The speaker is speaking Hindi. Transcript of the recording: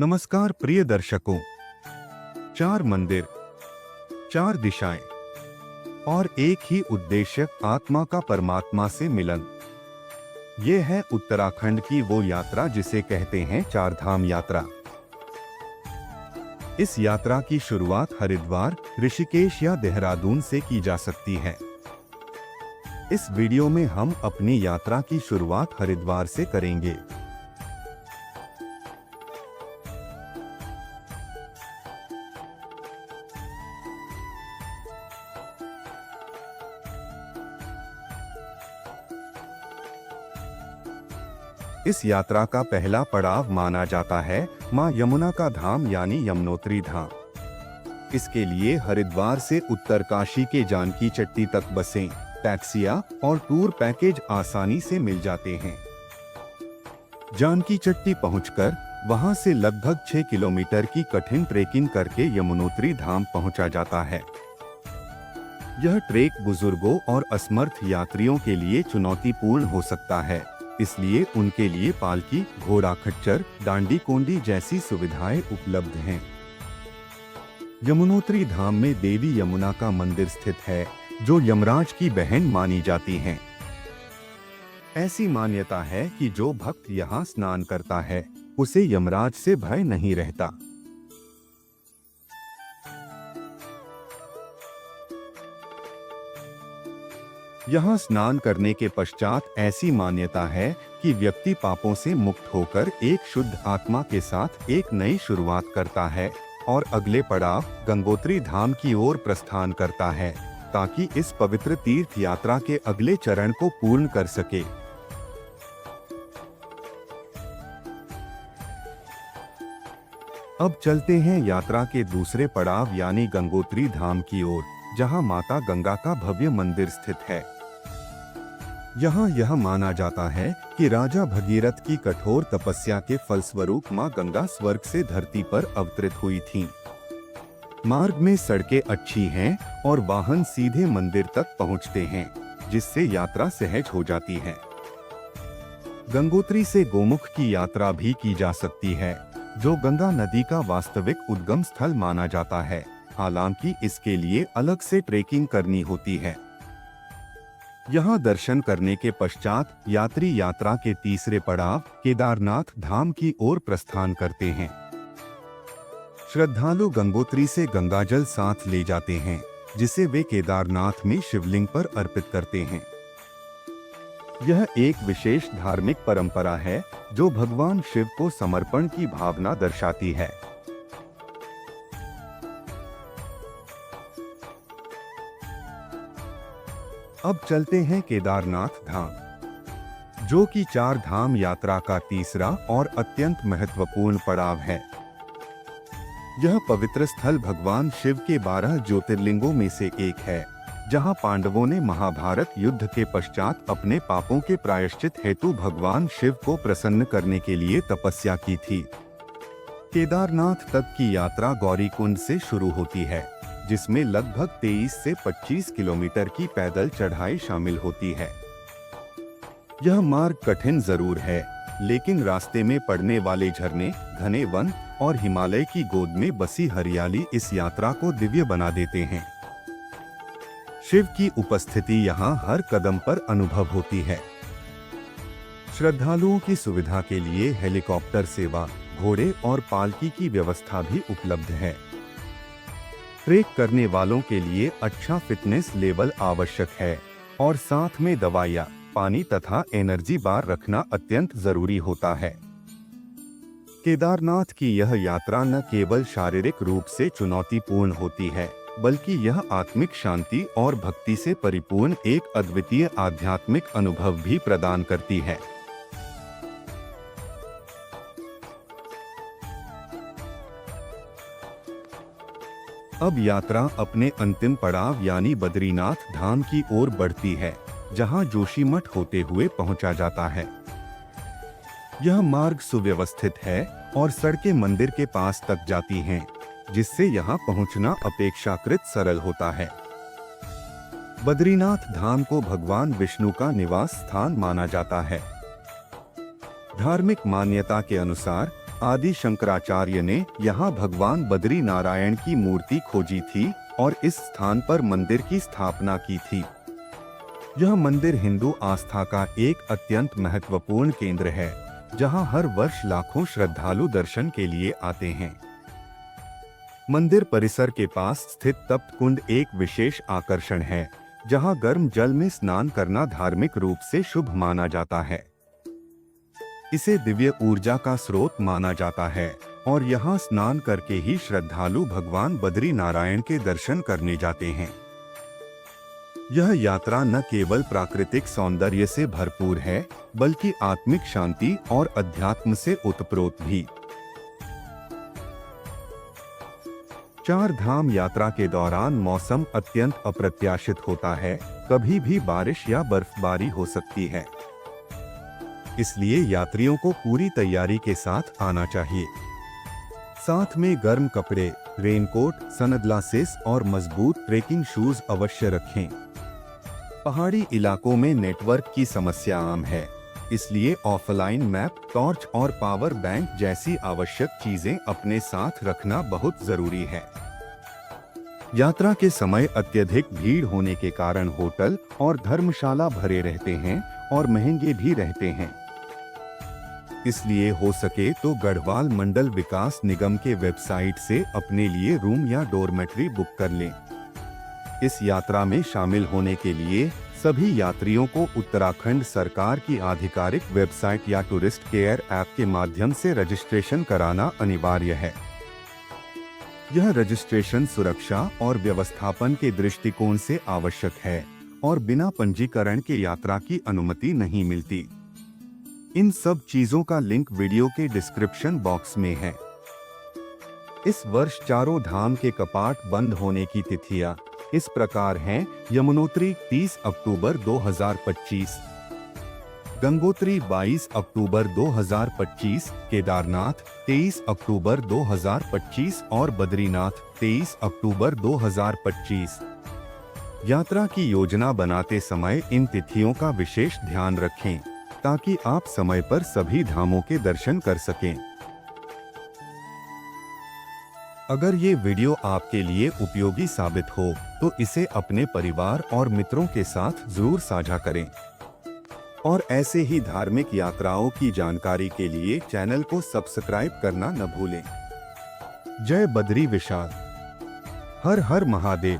नमस्कार प्रिय दर्शकों। 4 मंदिर, 4 दिशाएं और एक ही उद्देश्य, आत्मा का परमात्मा से मिलन। ये है उत्तराखंड की वो यात्रा जिसे कहते हैं चार धाम यात्रा। इस यात्रा की शुरुआत हरिद्वार, ऋषिकेश या देहरादून से की जा सकती है। इस वीडियो में हम अपनी यात्रा की शुरुआत हरिद्वार से करेंगे। इस यात्रा का पहला पड़ाव माना जाता है मां यमुना का धाम यानी यमुनोत्री धाम। इसके लिए हरिद्वार से उत्तरकाशी के जानकी चट्टी तक बसें, टैक्सियां और टूर पैकेज आसानी से मिल जाते हैं। जानकी चट्टी पहुंचकर वहां से लगभग 6 किलोमीटर की कठिन ट्रेकिंग करके यमुनोत्री धाम पहुंचा जाता है। यह ट्रेक बुजुर्गों और असमर्थ यात्रियों के लिए चुनौतीपूर्ण हो सकता है, इसलिए उनके लिए पालकी, घोड़ा खच्चर, डांडी कोंडी जैसी सुविधाएं उपलब्ध हैं। यमुनोत्री धाम में देवी यमुना का मंदिर स्थित है, जो यमराज की बहन मानी जाती हैं। ऐसी मान्यता है कि जो भक्त यहाँ स्नान करता है, उसे यमराज से भय नहीं रहता। यहाँ स्नान करने के पश्चात ऐसी मान्यता है कि व्यक्ति पापों से मुक्त होकर एक शुद्ध आत्मा के साथ एक नई शुरुआत करता है और अगले पड़ाव गंगोत्री धाम की ओर प्रस्थान करता है, ताकि इस पवित्र तीर्थ यात्रा के अगले चरण को पूर्ण कर सके। अब चलते हैं यात्रा के दूसरे पड़ाव यानी गंगोत्री धाम की ओर, जहां माता गंगा का भव्य मंदिर स्थित है। यहाँ यह माना जाता है कि राजा भगीरथ की कठोर तपस्या के फलस्वरूप मां गंगा स्वर्ग से धरती पर अवतरित हुई थीं। मार्ग में सड़कें अच्छी हैं और वाहन सीधे मंदिर तक पहुँचते हैं, जिससे यात्रा सहज हो जाती है। गंगोत्री से गोमुख की यात्रा भी की जा सकती है, जो गंगा नदी का वास्तविक उद्गम स्थल माना जाता है। हालांकि इसके लिए अलग से ट्रेकिंग करनी होती है। यहाँ दर्शन करने के पश्चात यात्री यात्रा के तीसरे पड़ाव केदारनाथ धाम की ओर प्रस्थान करते हैं। श्रद्धालु गंगोत्री से गंगाजल साथ ले जाते हैं, जिसे वे केदारनाथ में शिवलिंग पर अर्पित करते हैं। यह एक विशेष धार्मिक परंपरा है, जो भगवान शिव को समर्पण की भावना दर्शाती है। अब चलते हैं केदारनाथ धाम, जो कि चार धाम यात्रा का तीसरा और अत्यंत महत्वपूर्ण पड़ाव है। यह पवित्र स्थल भगवान शिव के 12 ज्योतिर्लिंगों में से एक है, जहां पांडवों ने महाभारत युद्ध के पश्चात अपने पापों के प्रायश्चित हेतु भगवान शिव को प्रसन्न करने के लिए तपस्या की थी। केदारनाथ तक की यात्रा गौरीकुंड से शुरू होती है, जिसमें लगभग 23 से 25 किलोमीटर की पैदल चढ़ाई शामिल होती है। यह मार्ग कठिन जरूर है, लेकिन रास्ते में पड़ने वाले झरने, घने वन और हिमालय की गोद में बसी हरियाली इस यात्रा को दिव्य बना देते हैं। शिव की उपस्थिति यहाँ हर कदम पर अनुभव होती है। श्रद्धालुओं की सुविधा के लिए हेलीकॉप्टर सेवा, घोड़े और पालकी की व्यवस्था भी उपलब्ध है। ट्रेक करने वालों के लिए अच्छा फिटनेस लेवल आवश्यक है और साथ में दवाइयाँ, पानी तथा एनर्जी बार रखना अत्यंत जरूरी होता है। केदारनाथ की यह यात्रा न केवल शारीरिक रूप से चुनौतीपूर्ण होती है, बल्कि यह आत्मिक शांति और भक्ति से परिपूर्ण एक अद्वितीय आध्यात्मिक अनुभव भी प्रदान करती है। अब यात्रा अपने अंतिम पड़ाव यानी बद्रीनाथ धाम की ओर बढ़ती है, जहां जोशीमठ होते हुए पहुंचा जाता है। यह मार्ग सुव्यवस्थित है और सड़कें मंदिर के पास तक जाती हैं, जिससे यहां पहुंचना अपेक्षाकृत सरल होता है। बद्रीनाथ धाम को भगवान विष्णु का निवास स्थान माना जाता है। धार्मिक मान्यता के अनुसार आदि शंकराचार्य ने यहाँ भगवान बद्री नारायण की मूर्ति खोजी थी और इस स्थान पर मंदिर की स्थापना की थी। यह मंदिर हिंदू आस्था का एक अत्यंत महत्वपूर्ण केंद्र है, जहां हर वर्ष लाखों श्रद्धालु दर्शन के लिए आते हैं। मंदिर परिसर के पास स्थित तप्त कुंड एक विशेष आकर्षण है, जहां गर्म जल में स्नान करना धार्मिक रूप से शुभ माना जाता है। इसे दिव्य ऊर्जा का स्रोत माना जाता है और यहां स्नान करके ही श्रद्धालु भगवान बद्री नारायण के दर्शन करने जाते हैं। यह यात्रा न केवल प्राकृतिक सौंदर्य से भरपूर है, बल्कि आत्मिक शांति और अध्यात्म से ओतप्रोत भी। चार धाम यात्रा के दौरान मौसम अत्यंत अप्रत्याशित होता है, कभी भी बारिश या बर्फबारी हो सकती है। इसलिए यात्रियों को पूरी तैयारी के साथ आना चाहिए। साथ में गर्म कपड़े, रेनकोट, सनग्लासेस और मजबूत ट्रेकिंग शूज अवश्य रखें। पहाड़ी इलाकों में नेटवर्क की समस्या आम है, इसलिए ऑफलाइन मैप, टॉर्च और पावर बैंक जैसी आवश्यक चीजें अपने साथ रखना बहुत जरूरी है। यात्रा के समय अत्यधिक भीड़ होने के कारण होटल और धर्मशाला भरे रहते हैं और महंगे भी रहते हैं। इसलिए हो सके तो गढ़वाल मंडल विकास निगम के वेबसाइट से अपने लिए रूम या डोरमेट्री बुक कर लें। इस यात्रा में शामिल होने के लिए सभी यात्रियों को उत्तराखंड सरकार की आधिकारिक वेबसाइट या टूरिस्ट केयर ऐप के माध्यम से रजिस्ट्रेशन कराना अनिवार्य है। यह रजिस्ट्रेशन सुरक्षा और व्यवस्थापन के दृष्टिकोण से आवश्यक है और बिना पंजीकरण के यात्रा की अनुमति नहीं मिलती। इन सब चीजों का लिंक वीडियो के डिस्क्रिप्शन बॉक्स में है। इस वर्ष चारों धाम के कपाट बंद होने की तिथियां इस प्रकार हैं: यमुनोत्री 30 अक्टूबर 2025, गंगोत्री 22 अक्टूबर 2025, केदारनाथ 23 अक्टूबर 2025 और बद्रीनाथ 23 अक्टूबर 2025। यात्रा की योजना बनाते समय इन तिथियों का विशेष ध्यान रखें, ताकि आप समय पर सभी धामों के दर्शन कर सकें। अगर ये वीडियो आपके लिए उपयोगी साबित हो तो इसे अपने परिवार और मित्रों के साथ जरूर साझा करें और ऐसे ही धार्मिक यात्राओं की जानकारी के लिए चैनल को सब्सक्राइब करना न भूलें। जय बद्री विशाल। हर हर महादेव।